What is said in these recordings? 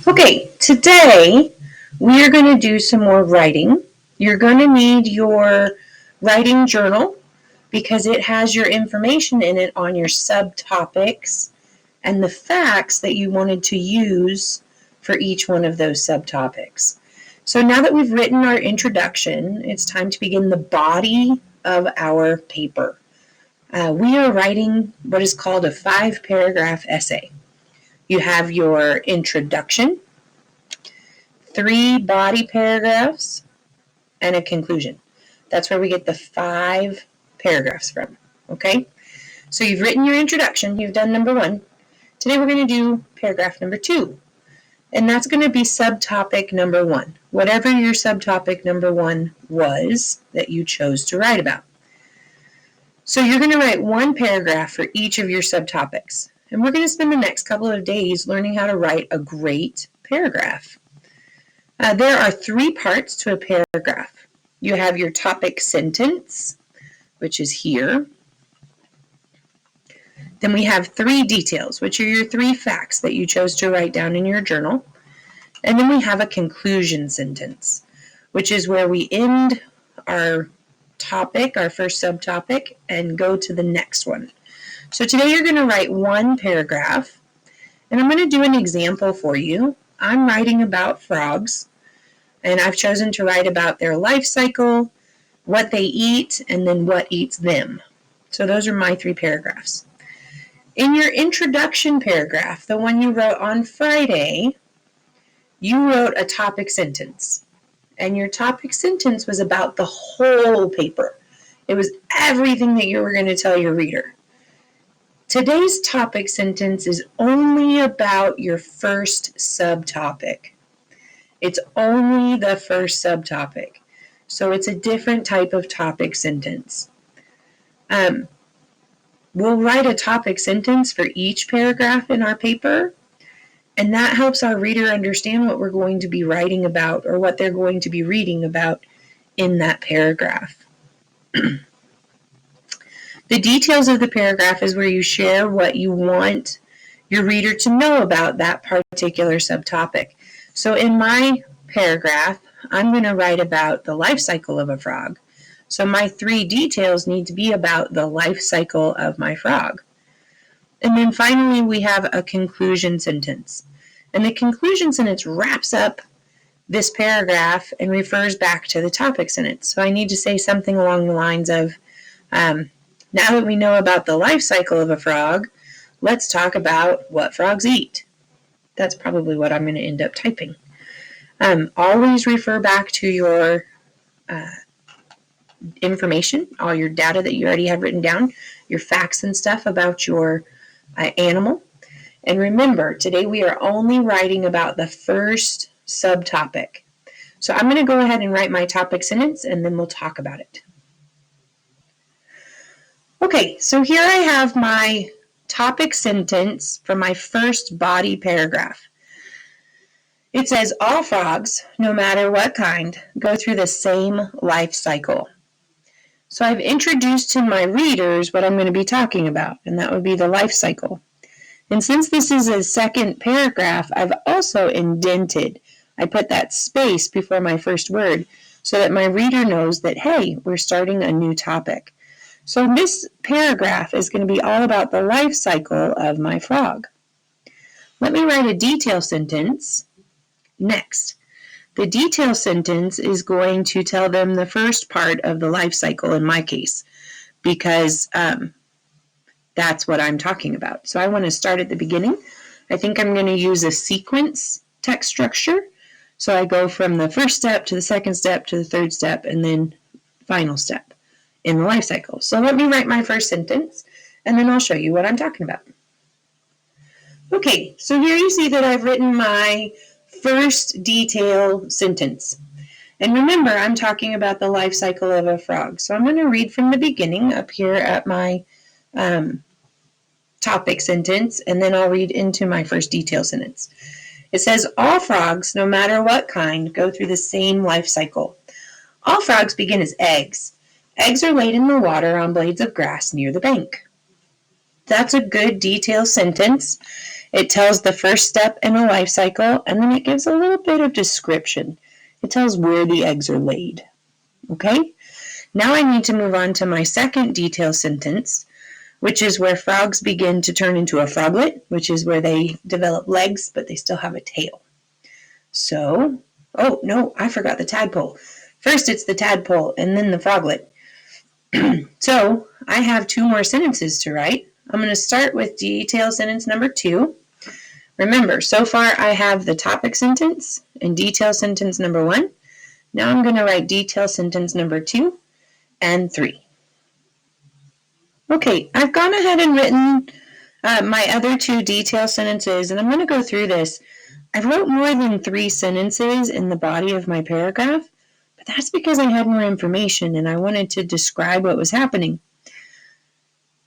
Okay, today we are going to do some more writing. You're going to need your writing journal because it has your information in it on your subtopics and the facts that you wanted to use for each one of those subtopics. So now that we've written our introduction, it's time to begin the body of our paper. We are writing what is called a 5-paragraph essay. You have your introduction, 3 body paragraphs, and a conclusion. That's where we get the 5 paragraphs from, okay? So you've written your introduction, you've done number 1. Today we're going to do paragraph number 2, and that's going to be subtopic number 1, whatever your subtopic number 1 was that you chose to write about. So you're going to write 1 paragraph for each of your subtopics, and we're going to spend the next couple of days learning how to write a great paragraph. There are 3 parts to a paragraph. You have your topic sentence, which is here. Then we have 3 details, which are your 3 facts that you chose to write down in your journal. And then we have a conclusion sentence, which is where we end our topic, our first subtopic, and go to the next one. So today you're going to write 1 paragraph, and I'm going to do an example for you. I'm writing about frogs, and I've chosen to write about their life cycle, what they eat, and then what eats them. So those are my 3 paragraphs. In your introduction paragraph, the one you wrote on Friday, you wrote a topic sentence. And your topic sentence was about the whole paper. It was everything that you were going to tell your reader. Today's topic sentence is only about your first subtopic. It's only the first subtopic. So it's a different type of topic sentence. We'll write a topic sentence for each paragraph in our paper, and that helps our reader understand what we're going to be writing about or what they're going to be reading about in that paragraph. The details of the paragraph is where you share what you want your reader to know about that particular subtopic. So in my paragraph, I'm going to write about the life cycle of a frog. So my 3 details need to be about the life cycle of my frog. And then finally, we have a conclusion sentence. And the conclusion sentence wraps up this paragraph and refers back to the topic sentence. So I need to say something along the lines of, now that we know about the life cycle of a frog, let's talk about what frogs eat. That's probably what I'm going to end up typing. Always refer back to your information, all your data that you already have written down, your facts and stuff about your animal. And remember, today we are only writing about the first subtopic. So I'm going to go ahead and write my topic sentence, and then we'll talk about it. Okay, so here I have my topic sentence for my first body paragraph. It says, all frogs, no matter what kind, go through the same life cycle. So I've introduced to my readers what I'm going to be talking about, and that would be the life cycle. And since this is a second paragraph, I've also indented. I put that space before my first word so that my reader knows that, hey, we're starting a new topic. So this paragraph is going to be all about the life cycle of my frog. Let me write a detail sentence next. The detail sentence is going to tell them the first part of the life cycle in my case, because that's what I'm talking about. So I want to start at the beginning. I think I'm going to use a sequence text structure. So I go from the first step to the second step to the third step and then final step in the life cycle. So let me write my first sentence and then I'll show you what I'm talking about. Okay, so here you see that I've written my first detail sentence. And remember, I'm talking about the life cycle of a frog. So I'm going to read from the beginning up here at my topic sentence, and then I'll read into my first detail sentence. It says, all frogs, no matter what kind, go through the same life cycle. All frogs begin as eggs. Eggs are laid in the water on blades of grass near the bank. That's a good detailed sentence, It tells the first step in a life cycle, and then it gives a little bit of description. It tells where the eggs are laid. Okay? Now I need to move on to my second detail sentence, which is where frogs begin to turn into a froglet, which is where they develop legs, but they still have a tail. So, oh no, I forgot the tadpole. First it's the tadpole and then the froglet. So, I have 2 more sentences to write. I'm going to start with detail sentence number 2. Remember, so far I have the topic sentence and detail sentence number 1. Now I'm going to write detail sentence number 2 and 3. Okay, I've gone ahead and written my other 2 detail sentences, and I'm going to go through this. I wrote more than 3 sentences in the body of my paragraph, but that's because I had more information and I wanted to describe what was happening.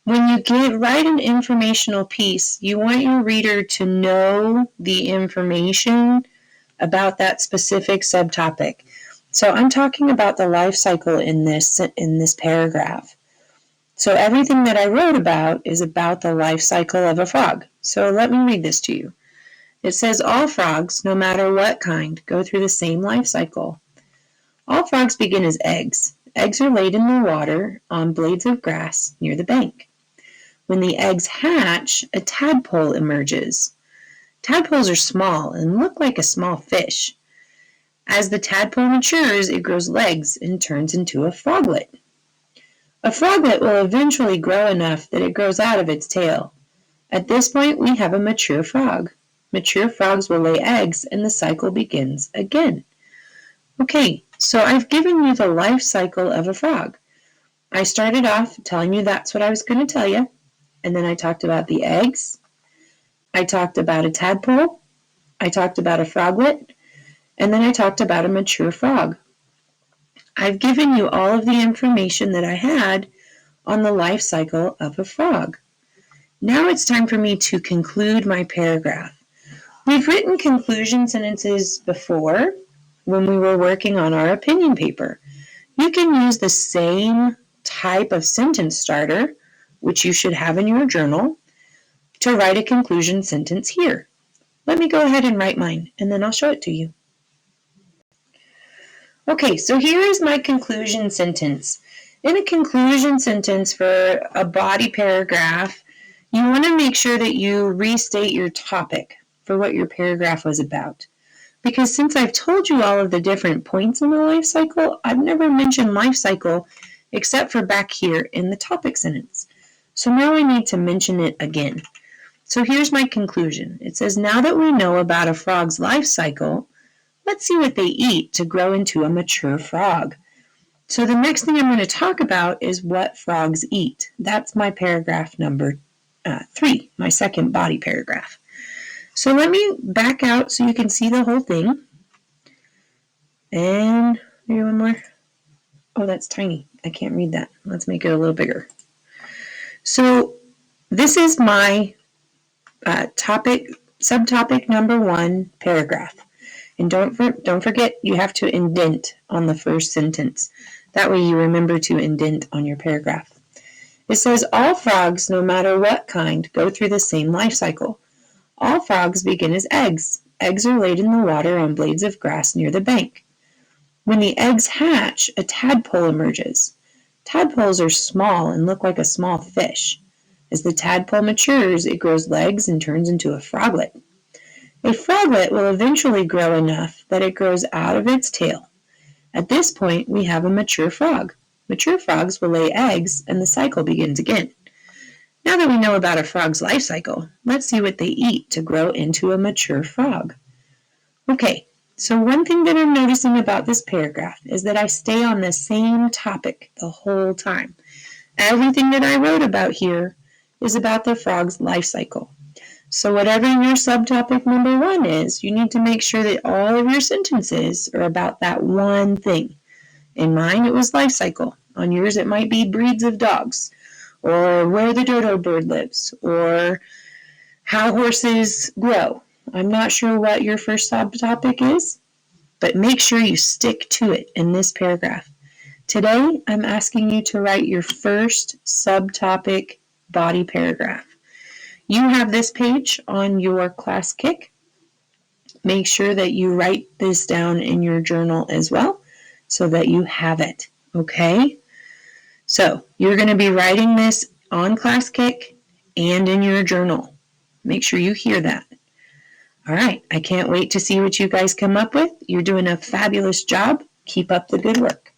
When you write an informational piece, you want your reader to know the information about that specific subtopic. So I'm talking about the life cycle in this paragraph. So everything that I wrote about is about the life cycle of a frog. So let me read this to you. It says all frogs, no matter what kind, go through the same life cycle. All frogs begin as eggs. Eggs are laid in the water on blades of grass near the bank. When the eggs hatch, a tadpole emerges. Tadpoles are small and look like a small fish. As the tadpole matures, it grows legs and turns into a froglet. A froglet will eventually grow enough that it grows out of its tail. At this point, we have a mature frog. Mature frogs will lay eggs and the cycle begins again. Okay, so I've given you the life cycle of a frog. I started off telling you that's what I was going to tell you, and then I talked about the eggs. I talked about a tadpole. I talked about a froglet, and then I talked about a mature frog. I've given you all of the information that I had on the life cycle of a frog. Now it's time for me to conclude my paragraph. We've written conclusion sentences before when we were working on our opinion paper. You can use the same type of sentence starter, which you should have in your journal, to write a conclusion sentence here. Let me go ahead and write mine, and then I'll show it to you. Okay, so here is my conclusion sentence. In a conclusion sentence for a body paragraph, you want to make sure that you restate your topic for what your paragraph was about. Because since I've told you all of the different points in the life cycle, I've never mentioned life cycle except for back here in the topic sentence. So now I need to mention it again. So here's my conclusion. It says, now that we know about a frog's life cycle, let's see what they eat to grow into a mature frog. So the next thing I'm going to talk about is what frogs eat. That's my paragraph number 3, my second body paragraph. So let me back out so you can see the whole thing. And maybe one more. Oh, that's tiny. I can't read that. Let's make it a little bigger. So this is my subtopic number 1 paragraph. And don't forget, you have to indent on the first sentence. That way you remember to indent on your paragraph. It says, all frogs, no matter what kind, go through the same life cycle. All frogs begin as eggs. Eggs are laid in the water on blades of grass near the bank. When the eggs hatch, a tadpole emerges. Tadpoles are small and look like a small fish. As the tadpole matures, it grows legs and turns into a froglet. A froglet will eventually grow enough that it grows out of its tail. At this point, we have a mature frog. Mature frogs will lay eggs and the cycle begins again. Now that we know about a frog's life cycle, let's see what they eat to grow into a mature frog. Okay, so one thing that I'm noticing about this paragraph is that I stay on the same topic the whole time. Everything that I wrote about here is about the frog's life cycle. So whatever your subtopic number 1 is, you need to make sure that all of your sentences are about that one thing. In mine, it was life cycle. On yours, it might be breeds of dogs, or where the dodo bird lives, or how horses grow. I'm not sure what your first subtopic is, but make sure you stick to it in this paragraph. Today, I'm asking you to write your first subtopic body paragraph. you have this page on your class kick. Make sure that you write this down in your journal as well so that you have it, okay? So you're going to be writing this on class kick and in your journal. Make sure you hear that. All right, I can't wait to see what you guys come up with. You're doing a fabulous job. Keep up the good work.